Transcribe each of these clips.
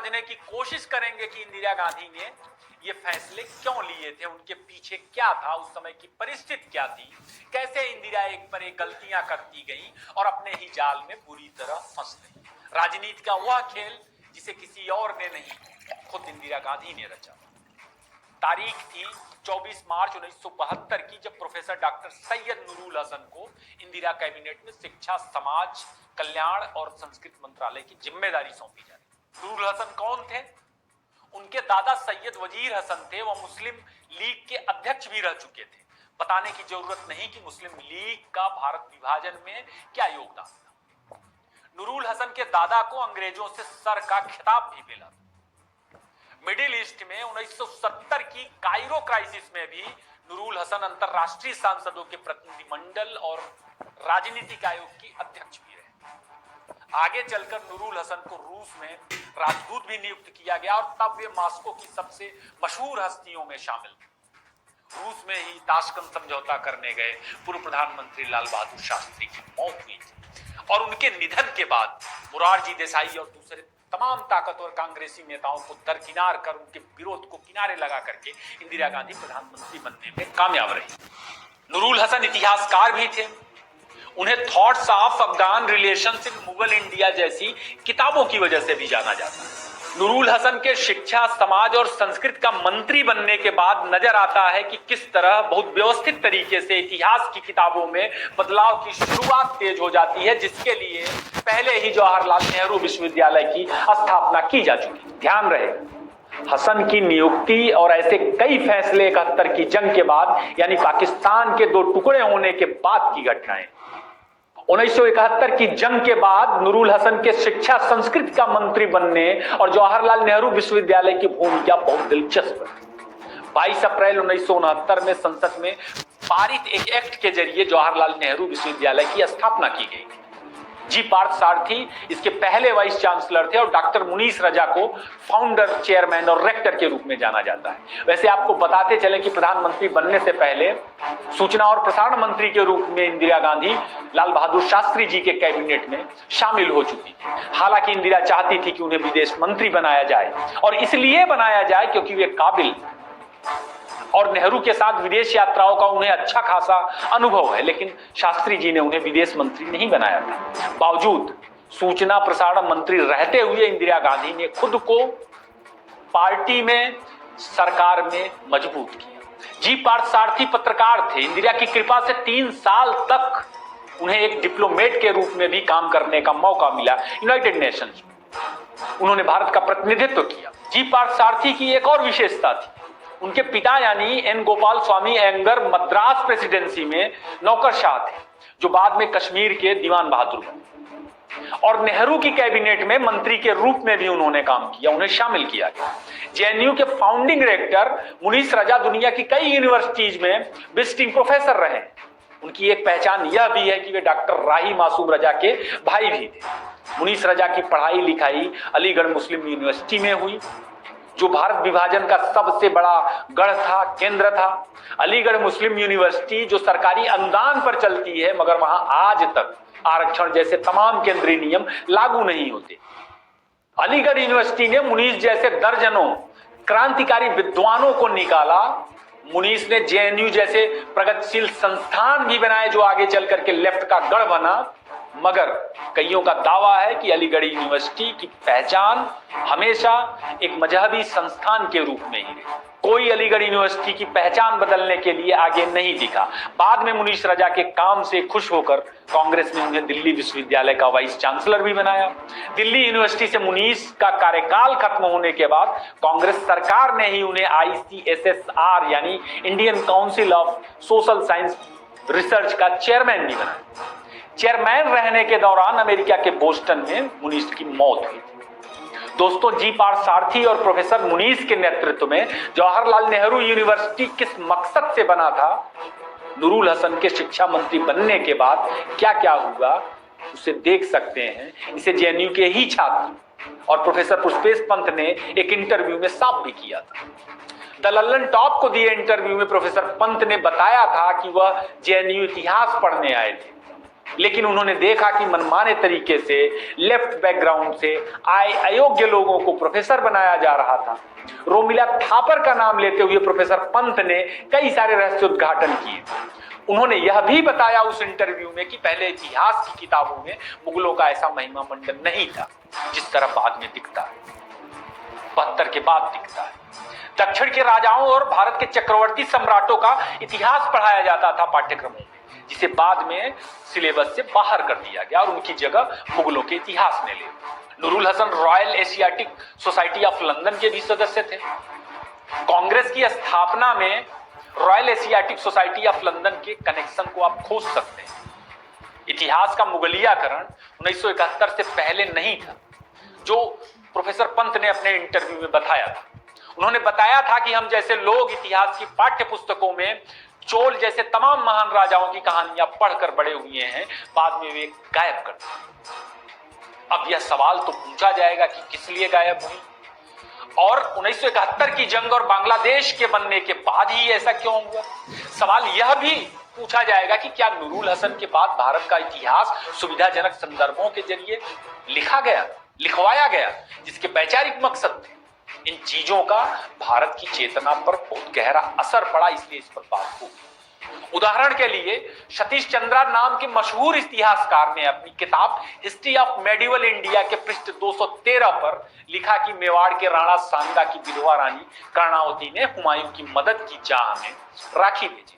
समझने की कोशिश करेंगे कि इंदिरा गांधी ने ये फैसले क्यों लिए थे, उनके पीछे क्या था, उस समय की परिस्थिति क्या थी, कैसे इंदिरा एक पर एक गलतियां करती गई और अपने ही जाल में बुरी तरह फंस गई। राजनीति का वह खेल जिसे किसी और ने नहीं, खुद इंदिरा गांधी ने रचा। तारीख थी 24 मार्च 1972 की, जब प्रोफेसर डॉक्टर सैयद नूरुल हसन को इंदिरा कैबिनेट में शिक्षा, समाज कल्याण और संस्कृति मंत्रालय की जिम्मेदारी सौंपी जा रही। नूरुल हसन कौन थे? उनके दादा सैयद वजीर हसन थे। वह मुस्लिम लीग के अध्यक्ष भी रह चुके थे। बताने की जरूरत नहीं कि मुस्लिम लीग का भारत विभाजन में क्या योगदान था। नूरुल हसन के दादा को अंग्रेजों से सर का खिताब भी मिला था। मिडिल ईस्ट में 1970 की कायरो क्राइसिस में भी नूरुल हसन अंतरराष्ट्रीय सांसदों के प्रतिनिधिमंडल और राजनीतिक आयोग की अध्यक्ष भी रहे। आगे चलकर नूरुल हसन को रूस में राजदूत भी नियुक्त किया गया और तब वे मॉस्को की सबसे मशहूर हस्तियों में शामिल थे। रूस में ही ताशकंद समझौता करने गए पूर्व प्रधानमंत्री लाल बहादुर शास्त्री की मौत हुई थी और उनके निधन के बाद मोरारजी देसाई और दूसरे तमाम ताकतवर कांग्रेसी नेताओं को दरकिनार कर, उनके विरोध को किनारे लगा करके इंदिरा गांधी प्रधानमंत्री बनने में कामयाब रही। नूरुल हसन इतिहासकार भी थे। उन्हें thoughts of Afghan relations in Mughal India जैसी किताबों की वजह से भी जाना जाता है। नूरुल हसन के शिक्षा, समाज और संस्कृति का मंत्री बनने के बाद नजर आता है कि किस तरह बहुत व्यवस्थित तरीके से इतिहास की किताबों में बदलाव की शुरुआत तेज हो जाती है, जिसके लिए पहले ही जवाहरलाल नेहरू विश्वविद्यालय की स्थापना की जा चुकी। ध्यान रहे, हसन की नियुक्ति और ऐसे कई फैसले 71 की जंग के बाद, यानी पाकिस्तान के दो टुकड़े होने के बाद की घटनाएं। 1971 की जंग के बाद नूरुल हसन के शिक्षा संस्कृति का मंत्री बनने और जवाहरलाल नेहरू विश्वविद्यालय की भूमिका बहुत दिलचस्प है। 22 अप्रैल 1969 में संसद में पारित एक एक्ट के जरिए जवाहरलाल नेहरू विश्वविद्यालय की स्थापना की गई। जी पार्थ सारथी इसके पहले वाइस चांसलर थे और डॉक्टर मुनीस रजा को फाउंडर, चेयरमैन और रेक्टर के रूप में जाना जाता है। वैसे आपको बताते चले कि प्रधानमंत्री बनने से पहले सूचना और प्रसारण मंत्री के रूप में इंदिरा गांधी लाल बहादुर शास्त्री जी के कैबिनेट में शामिल हो चुकी थी। हालांकि इंदिरा चाहती थी कि उन्हें विदेश मंत्री बनाया जाए और इसलिए बनाया जाए क्योंकि वे काबिल और नेहरू के साथ विदेश यात्राओं का उन्हें अच्छा खासा अनुभव है, लेकिन शास्त्री जी ने उन्हें विदेश मंत्री नहीं बनाया था। बावजूद सूचना प्रसारण मंत्री रहते हुए इंदिरा गांधी ने खुद को पार्टी में, सरकार में मजबूत किया। जी पार्थ सारथी पत्रकार थे। इंदिरा की कृपा से 3 साल तक उन्हें एक डिप्लोमेट के रूप में भी काम करने का मौका मिला यूनाइटेड नेशंस में। उन्होंने भारत का प्रतिनिधित्व किया। जी पार्थ सारथी की एक और विशेषता थी, उनके पिता यानी एन गोपाल स्वामी अयंगर मद्रास प्रेसिडेंसी में नौकरशाह थे, जो बाद में कश्मीर के दीवान बहादुर बने और नेहरू की कैबिनेट में मंत्री के रूप में भी उन्होंने काम किया, उन्हें शामिल किया गया। जेएनयू के फाउंडिंग डायरेक्टर मुनीस रजा दुनिया की कई यूनिवर्सिटीज में विजिटिंग प्रोफेसर रहे। उनकी एक पहचान यह भी है कि वे डॉक्टर राही मासूम रजा के भाई भी थे। मुनीस रजा की पढ़ाई लिखाई अलीगढ़ मुस्लिम यूनिवर्सिटी में हुई, जो भारत विभाजन का सबसे बड़ा गढ़ था, केंद्र था। अलीगढ़ मुस्लिम यूनिवर्सिटी जो सरकारी अनुदान पर चलती है, मगर वहां आज तक आरक्षण जैसे तमाम केंद्रीय नियम लागू नहीं होते। अलीगढ़ यूनिवर्सिटी ने मुनीस जैसे दर्जनों क्रांतिकारी विद्वानों को निकाला। मुनीस ने जेएनयू जैसे प्रगतिशील संस्थान भी बनाए, जो आगे चल करके लेफ्ट का गढ़ बना। मगर कईयों का दावा है कि अलीगढ़ यूनिवर्सिटी की पहचान हमेशा एक मजहबी संस्थान के रूप में ही रही। कोई अलीगढ़ यूनिवर्सिटी की पहचान बदलने के लिए आगे नहीं दिखा। बाद में मुनीस रजा के काम से खुश होकर कांग्रेस ने उन्हें दिल्ली विश्वविद्यालय का वाइस चांसलर भी बनाया। दिल्ली यूनिवर्सिटी से मुनीस का कार्यकाल खत्म होने के बाद कांग्रेस सरकार ने ही उन्हें ICSSR यानी Indian council of social science research का चेयरमैन भी बनाया। चेयरमैन रहने के दौरान अमेरिका के बोस्टन में मुनीस की मौत हुई थी। दोस्तों, जी पार्थ सारथी और प्रोफेसर मुनीस के नेतृत्व में जवाहरलाल नेहरू यूनिवर्सिटी किस मकसद से बना था, नूरुल हसन के शिक्षा मंत्री बनने के बाद क्या क्या हुआ, उसे देख सकते हैं। इसे जेएनयू के ही छात्र और प्रोफेसर पुष्पेश पंत ने एक इंटरव्यू में साफ भी किया था। द लल्लन टॉप को दिए इंटरव्यू में प्रोफेसर पंत ने बताया था कि वह जेएनयू इतिहास पढ़ने आए थे लेकिन उन्होंने देखा कि मनमाने तरीके से लेफ्ट बैकग्राउंड से आए अयोग्य लोगों को प्रोफेसर बनाया जा रहा था। रोमिला थापर का नाम लेते हुए प्रोफेसर पंत ने कई सारे रहस्योद्घाटन किए। उन्होंने यह भी बताया उस इंटरव्यू में कि पहले इतिहास की किताबों में मुगलों का ऐसा महिमा मंडन नहीं था जिस तरह बाद में दिखता है, 72 के बाद दिखता है। दक्षिण के राजाओं और भारत के चक्रवर्ती सम्राटों का इतिहास पढ़ाया जाता था पाठ्यक्रमों में, जिसे बाद में सिलेबस से बाहर कर दिया गया और उनकी जगह मुगलों के इतिहास ने ले। Nurul Hasan Royal Asiatic Society of London के भी सदस्य थे। कांग्रेस की स्थापना में Royal Asiatic Society of London के कनेक्शन को आप खोज सकते हैं। इतिहास का मुगलियाकरण 1971 से पहले नहीं था, जो प्रोफेसर पंत ने अपने इंटरव्यू में बताया था। उन्होंने बताया था कि हम जैसे लोग इतिहास की पाठ्य पुस्तकों में चोल जैसे तमाम महान राजाओं की कहानियां पढ़कर बड़े हुए हैं, बाद में वे गायब कर दिए। अब यह सवाल तो पूछा जाएगा कि किस लिए गायब हुई, और 1971 की जंग और बांग्लादेश के बनने के बाद ही ऐसा क्यों हुआ। सवाल यह भी पूछा जाएगा कि क्या नूरुल हसन के बाद भारत का इतिहास सुविधाजनक संदर्भों के जरिए लिखवाया गया, जिसके वैचारिक मकसद थे। इन चीजों का भारत की चेतना पर बहुत गहरा असर पड़ा, इसलिए इस पर बात होगी। उदाहरण के लिए सतीश चंद्रा नाम के मशहूर इतिहासकार ने अपनी किताब हिस्ट्री ऑफ मेडिवल इंडिया के पृष्ठ 213 पर लिखा कि मेवाड़ के राणा सांगा की विधवा रानी कर्णावती ने हुमायूं की मदद की चाह में राखी भेजी,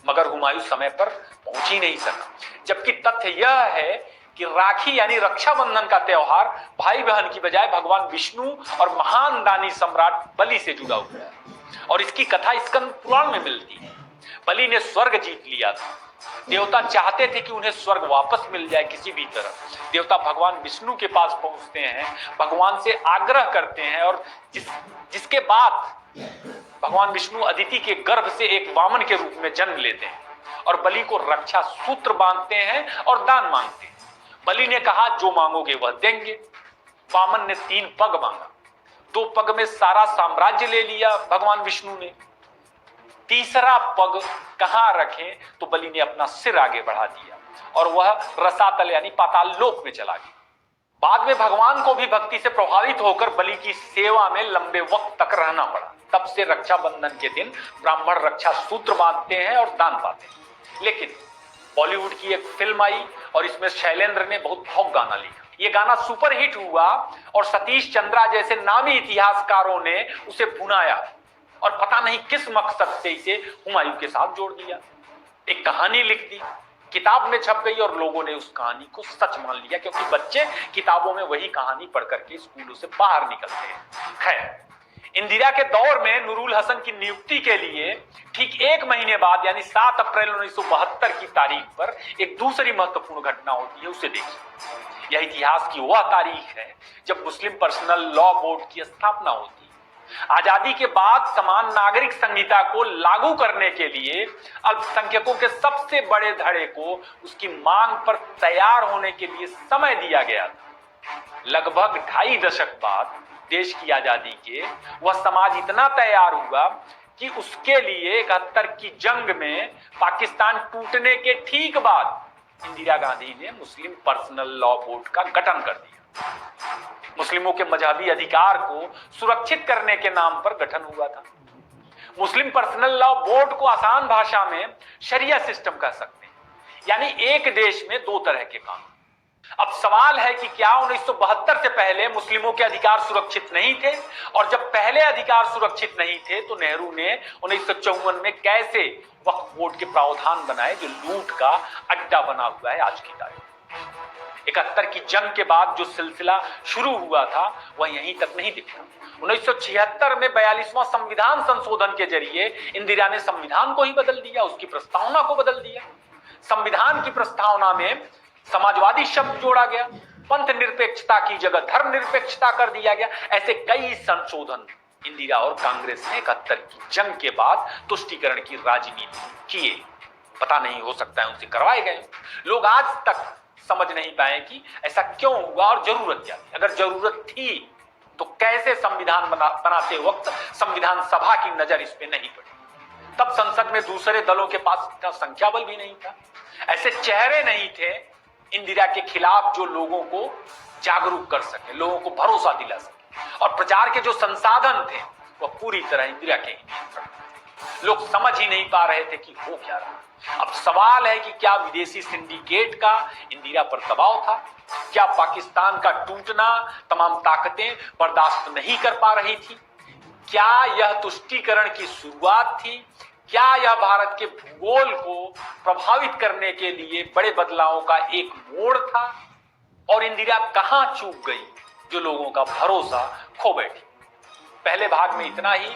मगर हुमायूं समय पर पहुंच ही नहीं सका। जबकि तथ्य यह है कि राखी यानी रक्षाबंधन का त्योहार भाई बहन की बजाय भगवान विष्णु और महान दानी सम्राट बलि से जुड़ा हुआ है, और इसकी कथा स्कंद पुराण में मिलती है। बलि ने स्वर्ग जीत लिया था। देवता चाहते थे कि उन्हें स्वर्ग वापस मिल जाए किसी भी तरह। देवता भगवान विष्णु के पास पहुंचते हैं, भगवान से आग्रह करते हैं, और जिसके बाद भगवान विष्णु अदिति के गर्भ से एक वामन के रूप में जन्म लेते हैं और बलि को रक्षा सूत्र बांधते हैं और दान मांगते हैं। बलि ने कहा जो मांगोगे वह देंगे। वामन ने 3 पग मांगा, 2 पग में सारा साम्राज्य ले लिया भगवान विष्णु ने। तीसरा पग कहां रखें, तो बलि ने अपना सिर आगे बढ़ा दिया और वह रसातल यानी पाताल लोक में चला गया। बाद में भगवान को भी भक्ति से प्रभावित होकर बलि की सेवा में लंबे वक्त तक रहना पड़ा। तब से रक्षाबंधन के दिन ब्राह्मण रक्षा सूत्र बांधते हैं और दान पाते हैं। लेकिन बॉलीवुड की एक फिल्म आई और इसमें शैलेंद्र ने बहुत भावुक गाना लिखा। ये गाना सुपरहिट हुआ और सतीश चंद्रा जैसे नामी इतिहासकारों ने उसे बुनाया और पता नहीं किस मकसद से इसे हुमायूं के साथ जोड़ दिया। एक कहानी लिख दी, किताब में छप गई और लोगों ने उस कहानी को सच मान लिया, क्योंकि बच्चे किताबों में वही कहानी पढ़ करके स्कूलों से बाहर निकलते हैं। खैर, इंदिरा के दौर में नूरुल हसन की नियुक्ति के लिए ठीक 1 महीने बाद यानी 7 अप्रैल 1972 की तारीख पर एक दूसरी महत्वपूर्ण घटना होती है। उसे देखिए। यह इतिहास की वह तारीख है जब मुस्लिम पर्सनल लॉ बोर्ड की स्थापना होती है। आजादी के बाद समान नागरिक संहिता को लागू करने के लिए अल्पसंख्यकों के सबसे बड़े धड़े को उसकी मांग पर तैयार होने के लिए समय दिया गया था। लगभग 2.5 दशक बाद देश की आजादी के वह समाज इतना तैयार हुआ कि उसके लिए 71 की जंग में पाकिस्तान टूटने के ठीक बाद इंदिरा गांधी ने मुस्लिम पर्सनल लॉ बोर्ड का गठन कर दिया। मुस्लिमों के मजहबी अधिकार को सुरक्षित करने के नाम पर गठन हुआ था। मुस्लिम पर्सनल लॉ बोर्ड को आसान भाषा में शरिया सिस्टम कह सकते हैं, यानी एक देश में 2 तरह के कानून। अब सवाल है कि क्या 1972 से पहले मुस्लिमों के अधिकार सुरक्षित नहीं थे, और जब पहले अधिकार सुरक्षित नहीं थे तो नेहरू ने 1954 में कैसे वक्फ बोर्ड के प्रावधान बनाए जो लूट का अड्डा बना हुआ है आज की तारीख। 71 की जंग के बाद जो सिलसिला शुरू हुआ था वह यहीं तक नहीं दिखा। 1976 में 42वां संविधान संशोधन के जरिए इंदिरा ने संविधान को ही बदल दिया, उसकी प्रस्तावना को बदल दिया। संविधान की प्रस्तावना में समाजवादी शब्द जोड़ा गया, पंथ निरपेक्षता की जगह धर्म निरपेक्षता कर दिया गया। ऐसे कई संशोधन इंदिरा और कांग्रेस ने 71 की जंग के बाद तुष्टीकरण की राजनीति किए। पता नहीं, हो सकता है उनसे करवाए गए। लोग आज तक समझ नहीं पाए कि ऐसा क्यों हुआ और जरूरत क्या थी। अगर जरूरत थी तो कैसे संविधान बनाते वक्त संविधान सभा की नजर इस पे नहीं पड़ी। तब संसद में दूसरे दलों के पास इतना संख्या बल भी नहीं था, ऐसे चेहरे नहीं थे इंदिरा के खिलाफ जो लोगों को जागरूक कर सके, लोगों को भरोसा दिला सके। और प्रचार के जो संसाधन थे वह पूरी तरह इंदिरा के ही नियंत्रण में थे। लोग समझ ही नहीं पा रहे थे कि हो क्या रहा। अब सवाल है कि क्या विदेशी सिंडिकेट का इंदिरा पर दबाव था? क्या पाकिस्तान का टूटना तमाम ताकतें बर्दाश्त नहीं कर पा रही थी? क्या यह तुष्टीकरण की शुरुआत थी? क्या यह भारत के भूगोल को प्रभावित करने के लिए बड़े बदलावों का एक मोड़ था? और इंदिरा कहां चूक गई जो लोगों का भरोसा खो बैठी? पहले भाग में इतना ही।